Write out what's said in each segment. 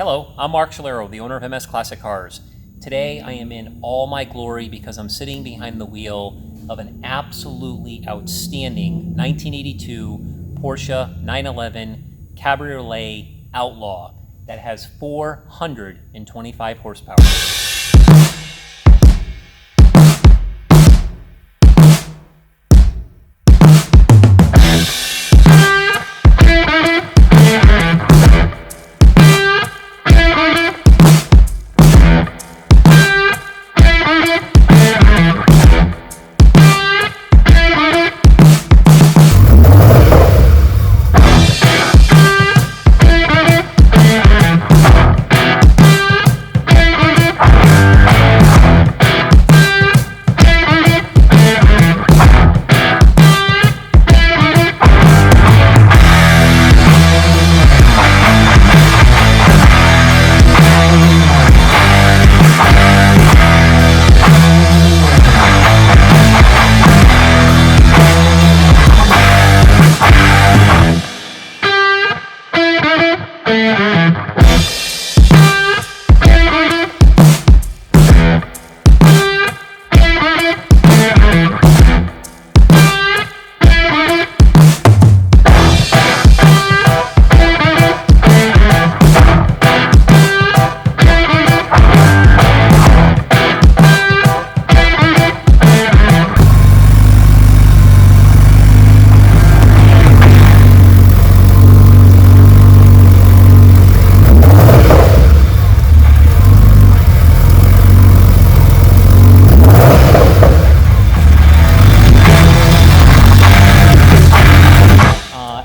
Hello, I'm Mark Scholero, the owner of MS Classic Cars. Today I am in all my glory because I'm sitting behind the wheel of an absolutely outstanding 1982 Porsche 911 Cabriolet Outlaw that has 425 horsepower.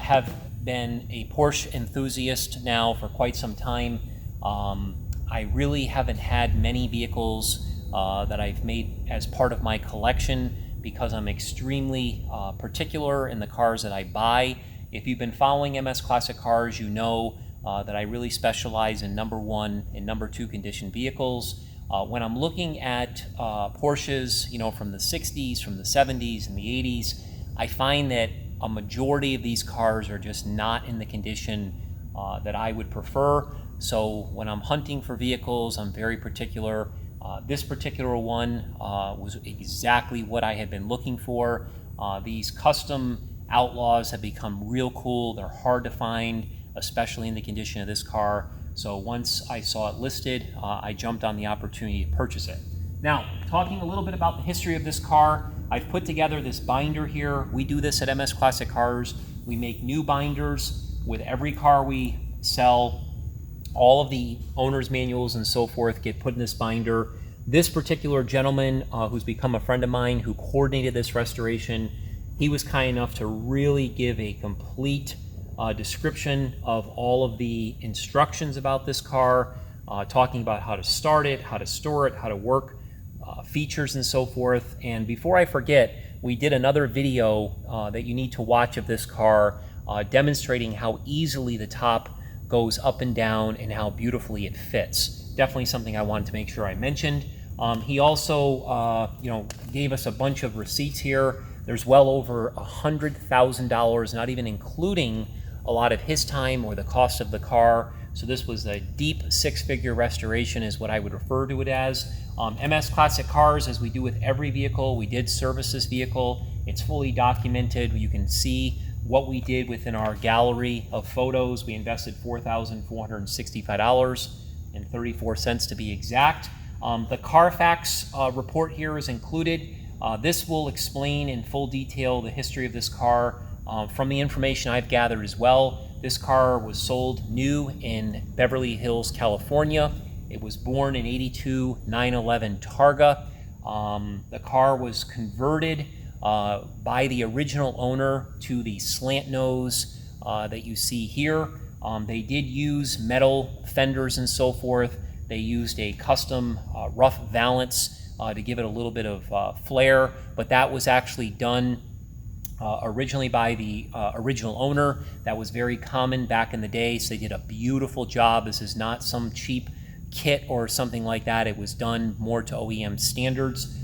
Have been a Porsche enthusiast now for quite some time. I really haven't had many vehicles that I've made as part of my collection because I'm extremely particular in the cars that I buy. If you've been following MS Classic Cars, you know that I really specialize in number one and number two condition vehicles. When I'm looking at Porsches, you know, from the 60s, from the 70s, and the 80s, I find that a majority of these cars are just not in the condition that I would prefer. So when I'm hunting for vehicles, I'm very particular. This particular one was exactly what I had been looking for. These custom Outlaws have become real cool. They're hard to find, especially in the condition of this car. So once I saw it listed, I jumped on the opportunity to purchase it. Now, talking a little bit about the history of this car, I've put together this binder here. We do this at MS Classic Cars. We make new binders with every car we sell. All of the owner's manuals and so forth get put in this binder. This particular gentleman who's become a friend of mine who coordinated this restoration, he was kind enough to really give a complete description of all of the instructions about this car, talking about how to start it, how to store it, how to work, features and so forth. And before I forget, we did another video that you need to watch of this car demonstrating how easily the top goes up and down and how beautifully it fits. Definitely something I wanted to make sure I mentioned. He also gave us a bunch of receipts here. There's well over $100,000, not even including a lot of his time or the cost of the car. So this was a deep six-figure restoration is what I would refer to it as. MS Classic Cars, as we do with every vehicle, we did service this vehicle. It's fully documented. You can see what we did within our gallery of photos. We invested $4,465.34 to be exact. The Carfax report here is included. This will explain in full detail the history of this car from the information I've gathered as well. This car was sold new in Beverly Hills, California. It was born in '82 911 Targa. The car was converted by the original owner to the Slantnose that you see here. They did use metal fenders and so forth. They used a custom rough valance to give it a little bit of flair, but that was actually done originally by the original owner. That was very common back in the day, so they did a beautiful job. This is not some cheap kit or something like that. It was done more to OEM standards.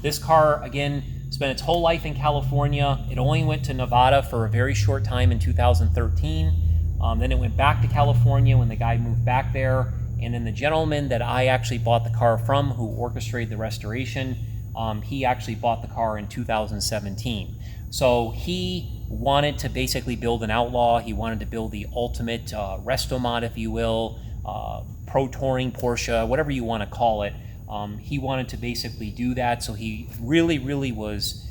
This car, again, spent its whole life in California. It only went to Nevada for a very short time in 2013. Then it went back to California when the guy moved back there. And then the gentleman that I actually bought the car from, who orchestrated the restoration, he actually bought the car in 2017. So he wanted to basically build an Outlaw. He wanted to build the ultimate resto mod, if you will, pro touring Porsche, whatever you want to call it. He wanted to basically do that. So he really was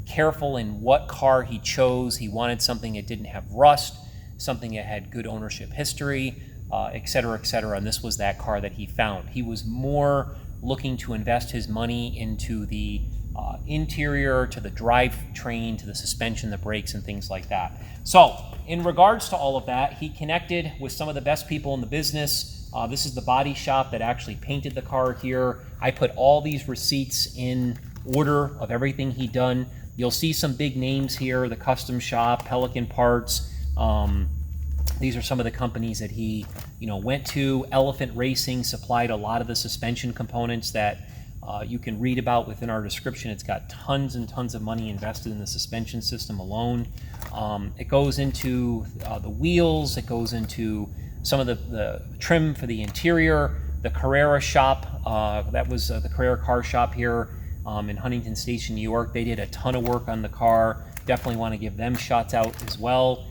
careful in what car he chose. He wanted something that didn't have rust, something that had good ownership history, et cetera, and this was that car that he found. He was more looking to invest his money into the interior, to the drivetrain, to the suspension, the brakes, and things like that. So in regards to all of that, he connected with some of the best people in the business. This is the body shop that actually painted the car here. I put all these receipts in order of everything he'd done. You'll see some big names here: the Custom Shop, Pelican Parts. These are some of the companies that he, went to. Elephant Racing supplied a lot of the suspension components that you can read about within our description. It's got tons and tons of money invested in the suspension system alone. It goes into the wheels. It goes into some of the trim for the interior. The Carrera shop, that was the Carrera car shop here in Huntington Station, New York. They did a ton of work on the car. Definitely want to give them shots out as well.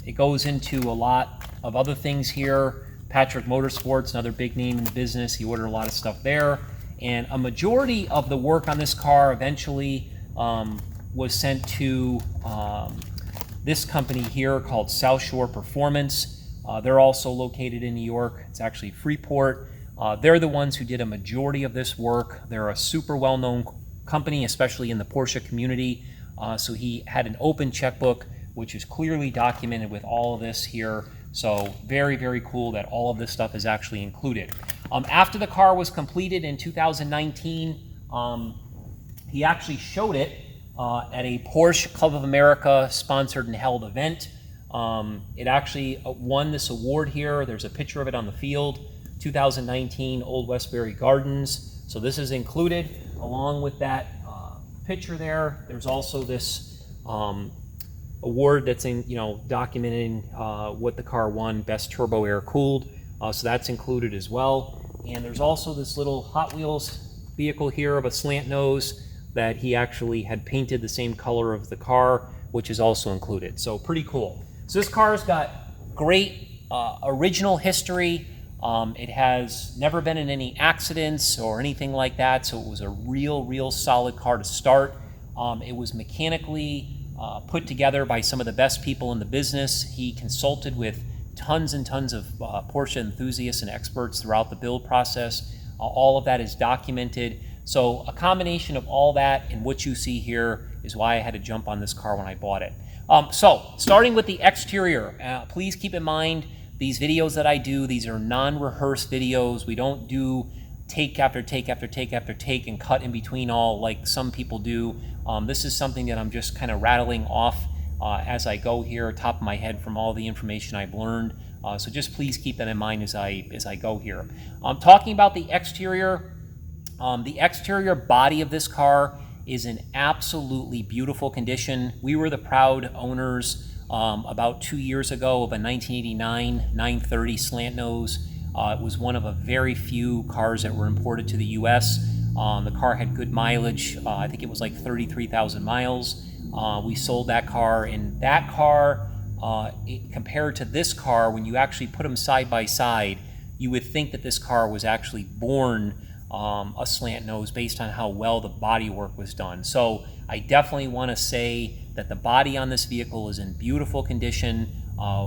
It goes into a lot of other things here. Patrick Motorsports, another big name in the business. He ordered a lot of stuff there. And a majority of the work on this car eventually was sent to this company here called South Shore Performance. They're also located in New York. It's actually Freeport. They're the ones who did a majority of this work. They're a super well-known company, especially in the Porsche community. So he had an open checkbook, which is clearly documented with all of this here. So very cool that all of this stuff is actually included. After the car was completed in 2019, he actually showed it at a Porsche Club of America sponsored and held event. It actually won this award here. There's a picture of it on the field. 2019 Old Westbury Gardens. So this is included along with that picture there. There's also this award that's in, documenting what the car won, best turbo air cooled. So that's included as well. And there's also this little Hot Wheels vehicle here of a Slantnose that he actually had painted the same color of the car, which is also included. So pretty cool. So this car's got great original history. It has never been in any accidents or anything like that. So it was a real solid car to start. It was mechanically put together by some of the best people in the business. He consulted with tons and tons of Porsche enthusiasts and experts throughout the build process. All of that is documented. So a combination of all that and what you see here is why I had to jump on this car when I bought it. So starting with the exterior, please keep in mind these videos that I do, these are non-rehearsed videos. We don't do take after take after take after take and cut in between all like some people do. This is something that I'm just kind of rattling off as I go here, top of my head, from all the information I've learned. So just please keep that in mind as I go here. Talking about the exterior body of this car is in absolutely beautiful condition. We were the proud owners about 2 years ago of a 1989 930 Slantnose. It was one of a very few cars that were imported to the U.S. The car had good mileage. I think it was like 33,000 miles. We sold that car, and that car, compared to this car, when you actually put them side by side, you would think that this car was actually born a Slantnose based on how well the bodywork was done. So I definitely want to say that the body on this vehicle is in beautiful condition.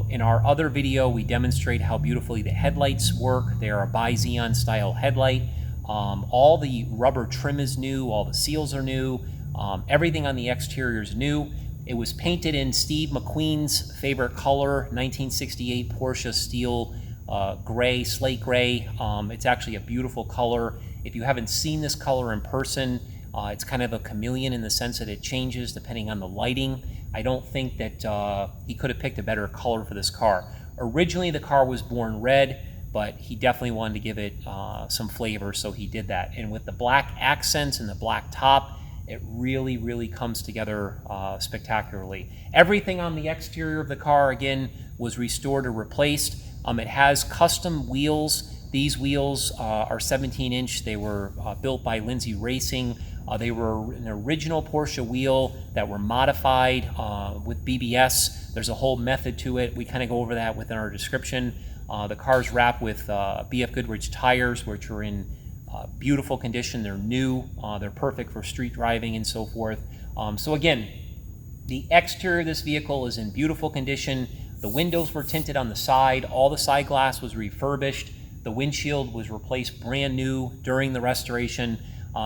In our other video, we demonstrate how beautifully the headlights work. They are a bi-Xenon style headlight. All the rubber trim is new, all the seals are new, everything on the exterior is new. It was painted in Steve McQueen's favorite color, 1968 Porsche steel gray, slate gray. It's actually a beautiful color. If you haven't seen this color in person, it's kind of a chameleon in the sense that it changes depending on the lighting. I don't think that he could have picked a better color for this car. Originally, the car was born red, but he definitely wanted to give it some flavor, so he did that. And with the black accents and the black top, it really, really comes together spectacularly. Everything on the exterior of the car, again, was restored or replaced. It has custom wheels. These wheels are 17-inch. They were built by Lindsay Racing. They were an original Porsche wheel that were modified with BBS. There's a whole method to it. We kind of go over that within our description. The car's wrapped with BF Goodrich tires, which are in beautiful condition. They're new. They're perfect for street driving and so forth. So again, the exterior of this vehicle is in beautiful condition. The windows were tinted on the side. All the side glass was refurbished. The windshield was replaced brand new during the restoration.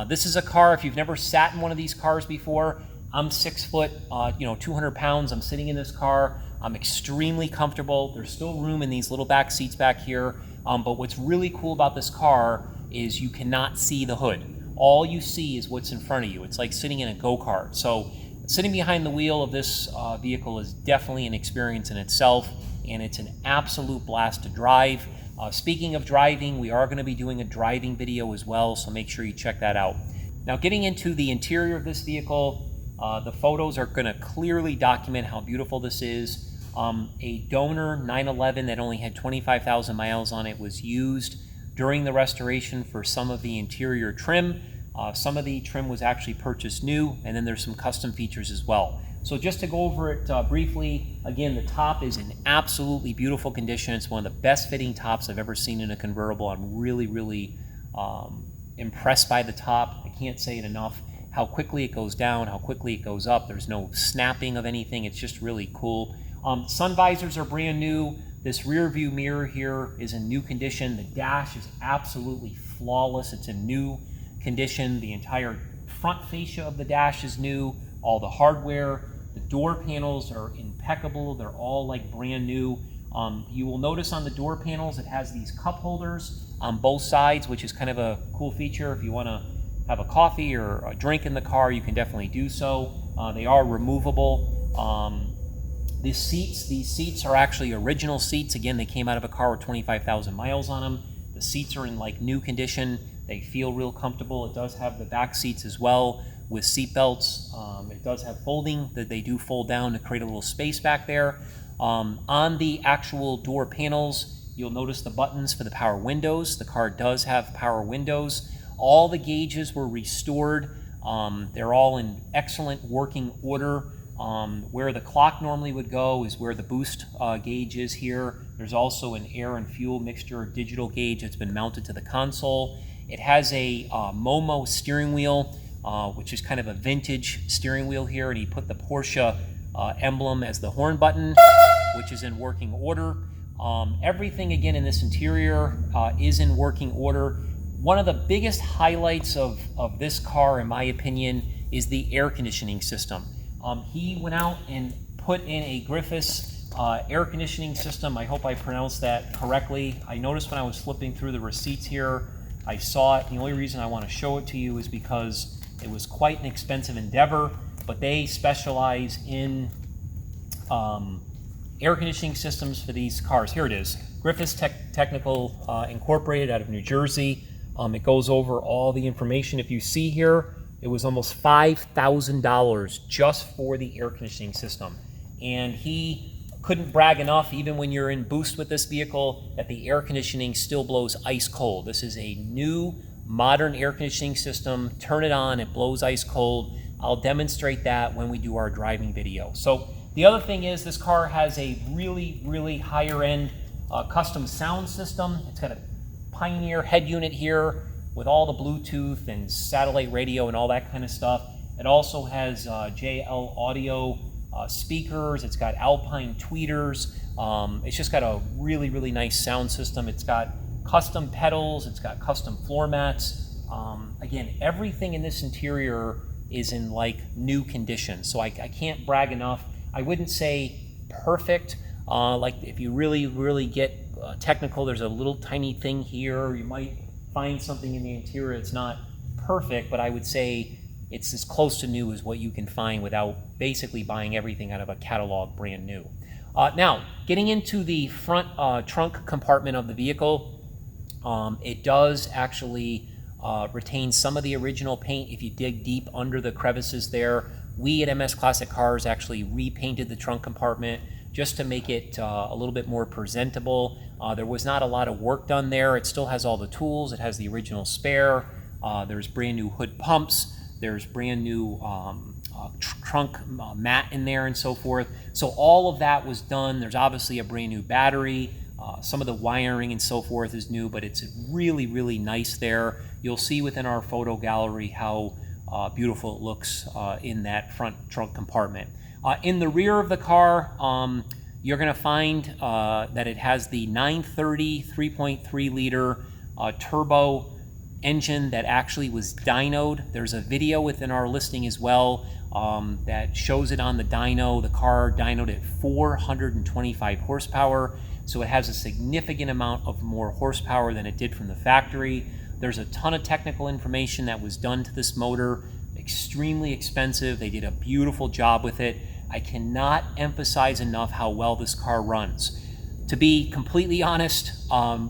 This is a car, if you've never sat in one of these cars before, I'm 6 foot, 200 pounds. I'm sitting in this car. I'm extremely comfortable. There's still room in these little back seats back here. But what's really cool about this car is you cannot see the hood. All you see is what's in front of you. It's like sitting in a go-kart. So sitting behind the wheel of this vehicle is definitely an experience in itself, and it's an absolute blast to drive. Speaking of driving, we are going to be doing a driving video as well, so make sure you check that out. Now, getting into the interior of this vehicle, the photos are going to clearly document how beautiful this is. A donor 911 that only had 25,000 miles on it was used during the restoration for some of the interior trim. Some of the trim was actually purchased new, and then there's some custom features as well. So just to go over it briefly, again, the top is in absolutely beautiful condition. It's one of the best fitting tops I've ever seen in a convertible. I'm really, really impressed by the top. I can't say it enough. How quickly it goes down, how quickly it goes up. There's no snapping of anything. It's just really cool. Sun visors are brand new. This rear view mirror here is in new condition. The dash is absolutely flawless. It's in new condition. The entire front fascia of the dash is new. All the hardware, the door panels are impeccable. They're all like brand new. You will notice on the door panels it has these cup holders on both sides, which is kind of a cool feature. If you want to have a coffee or a drink in the car, you can definitely do so. They are removable. These seats are actually original seats. Again, they came out of a car with 25,000 miles on them. The seats are in like new condition. They feel real comfortable. It does have the back seats as well with seat belts. It does have folding, that they do fold down to create a little space back there. On the actual door panels, you'll notice the buttons for the power windows. The car does have power windows. All the gauges were restored. They're all in excellent working order. Where the clock normally would go is where the boost gauge is here. There's also an air and fuel mixture digital gauge that's been mounted to the console. It has a Momo steering wheel, which is kind of a vintage steering wheel here, and he put the Porsche emblem as the horn button, which is in working order. Everything, again, in this interior is in working order. One of the biggest highlights of this car, in my opinion, is the air conditioning system. He went out and put in a Griffiths air conditioning system. I hope I pronounced that correctly. I noticed when I was flipping through the receipts here, I saw it. The only reason I want to show it to you is because it was quite an expensive endeavor, but they specialize in air conditioning systems for these cars. Here it is, Griffiths Technical Incorporated out of New Jersey. It goes over all the information. If you see here, it was almost $5,000 just for the air conditioning system. And he couldn't brag enough, even when you're in boost with this vehicle, that the air conditioning still blows ice cold. This is a new modern air conditioning system. Turn it on, it blows ice cold. I'll demonstrate that when we do our driving video. So the other thing is this car has a really, really higher end custom sound system. It's got a Pioneer head unit here with all the Bluetooth and satellite radio and all that kind of stuff. It also has JL audio speakers. It's got Alpine tweeters. It's just got a really, really nice sound system. It's got custom pedals. It's got custom floor mats. Again, everything in this interior is in like new condition. So I can't brag enough. I wouldn't say perfect. Like if you really, really get technical, there's a little tiny thing here. You might find something in the interior that's not perfect, but I would say it's as close to new as what you can find without basically buying everything out of a catalog brand new. Now, getting into the front trunk compartment of the vehicle, it does actually retains some of the original paint if you dig deep under the crevices there. We at MS Classic Cars actually repainted the trunk compartment just to make it a little bit more presentable. There was not a lot of work done there. It still has all the tools. It has the original spare. There's brand new hood pumps. There's brand new trunk mat in there and so forth. So all of that was done. There's obviously a brand new battery. Some of the wiring and so forth is new, but it's really, really nice there. You'll see within our photo gallery how beautiful it looks in that front trunk compartment. In the rear of the car, you're going to find that it has the 930 3.3 liter turbo engine that actually was dynoed. There's a video within our listing as well that shows it on the dyno. The car dynoed at 425 horsepower, so it has a significant amount of more horsepower than it did from the factory. There's a ton of technical information that was done to this motor. Extremely expensive. They did a beautiful job with it. I cannot emphasize enough how well this car runs. To be completely honest,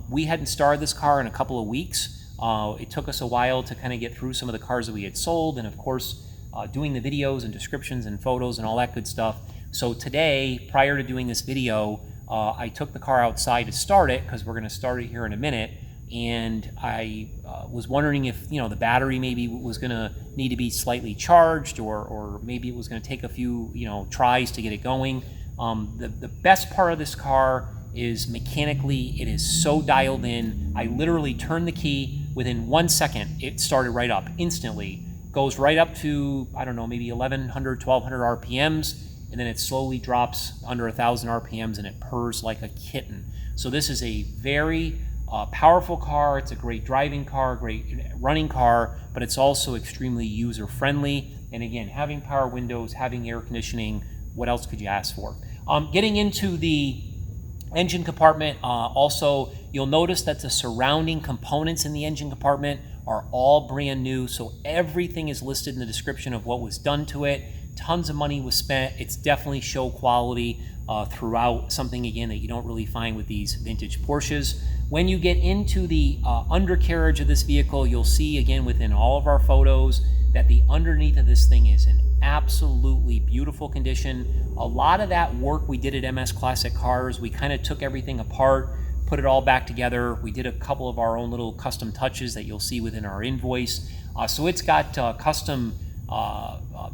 we hadn't started this car in a couple of weeks. It took us a while to kind of get through some of the cars that we had sold, and of course doing the videos and descriptions and photos and all that good stuff. So today, prior to doing this video, I took the car outside to start it, because we're going to start it here in a minute, and I was wondering if the battery maybe was going to need to be slightly charged, or maybe it was going to take a few tries to get it going. The best part of this car is mechanically it is so dialed in. I literally turned the key, within 1 second it started right up instantly, goes right up to, I don't know, maybe 1100 1200 RPMs, and then it slowly drops under 1000 RPMs and it purrs like a kitten. So this is a very powerful car. It's a great driving car, great running car, but it's also extremely user friendly. And again, having power windows, having air conditioning, what else could you ask for? Getting into the engine compartment, also you'll notice that the surrounding components in the engine compartment are all brand new, so everything is listed in the description of what was done to it. Tons of money was spent. It's definitely show quality throughout, something again that you don't really find with these vintage Porsches. When you get into the undercarriage of this vehicle, you'll see again within all of our photos that the underneath of this thing is in absolutely beautiful condition. A lot of that work we did at MS Classic Cars, we kind of took everything apart, put it all back together. We did a couple of our own little custom touches that you'll see within our invoice. So it's got custom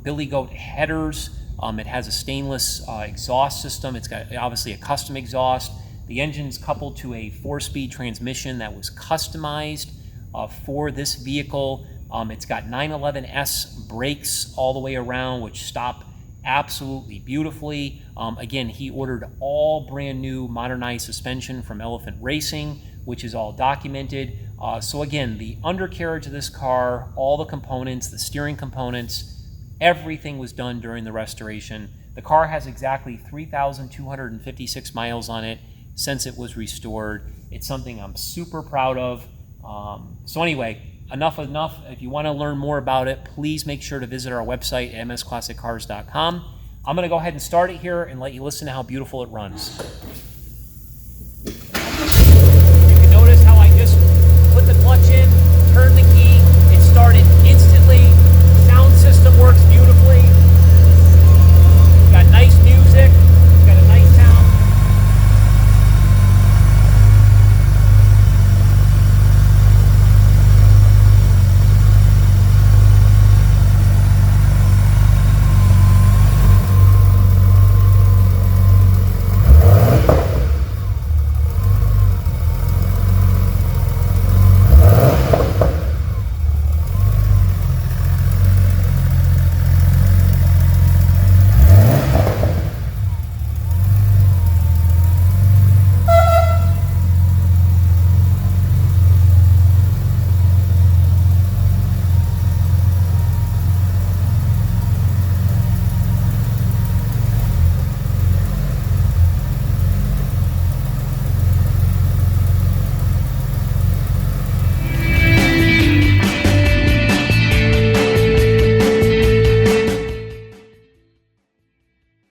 billy goat headers. It has a stainless exhaust system. It's got obviously a custom exhaust. The engine's coupled to a 4-speed transmission that was customized for this vehicle. It's got 911S brakes all the way around, which stop absolutely beautifully. Again, he ordered all brand new modernized suspension from Elephant Racing, which is all documented. So again, the undercarriage of this car, all the components, the steering components, everything was done during the restoration. The car has exactly 3,256 miles on it since it was restored. It's something I'm super proud of. So anyway, enough. If you want to learn more about it, please make sure to visit our website at msclassiccars.com. I'm going to go ahead and start it here and let you listen to how beautiful it runs.